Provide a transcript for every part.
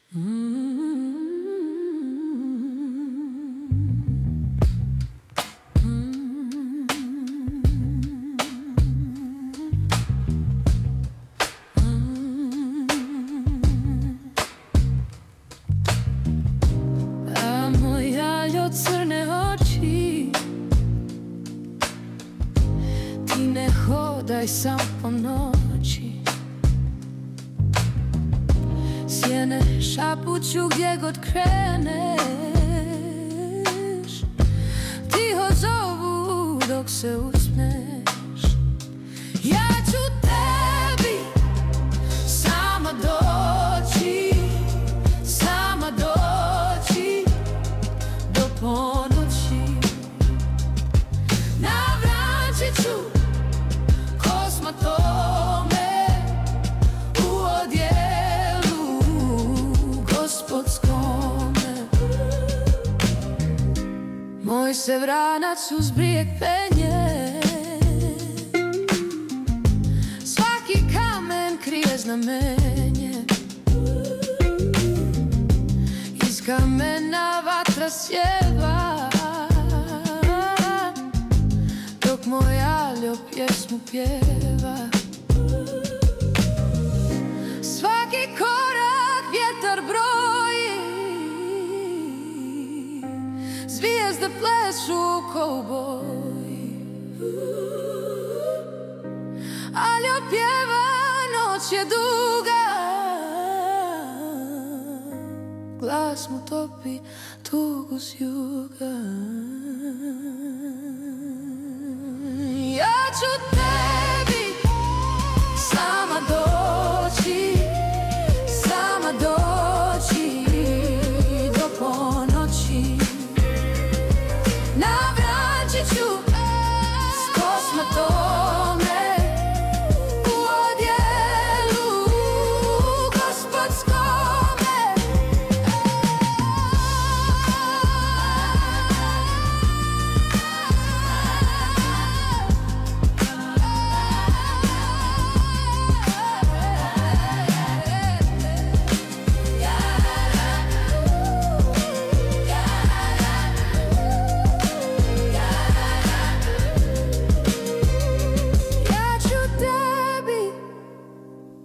A moja ljo crne oči, ti ne hodaj sam po noći. Sjene šapuću gdje god kreneš, tiho zovu dok se usneš. Ja ću tebi sama doći, sama doći do ponoći. Navraćit ću kosmatome u odjelu gospodskome. Moj se vranac uz brijeg penje, svaki kamen krije znamenje. Iz kamena vatra sjeva, dok moj aljo pjesmu pjeva. Svaki korak vjetar broji, zvijezde plešu ko u boji. Aljo pjeva, noć je duga, glas mu topi tugu s juga. Ja ću tebi sama doći, sama doći do ponoći. Navraćit ću s kosmatome u odjelu gospodskome.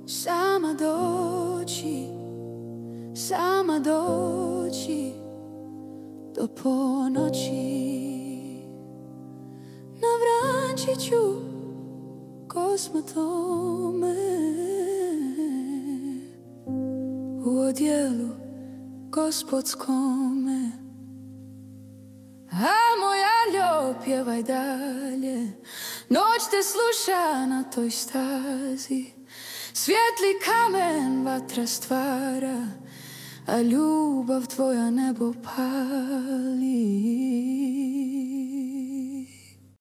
Sama doći, sama doći do ponoći. Navraćit ću kosmatome u odjelu gospodskome. A moja ljo, pjevaj dalje, noć te sluša na toj stazi. Svijetli kamen vatra stvara, a ljubav tvoja nebo pali.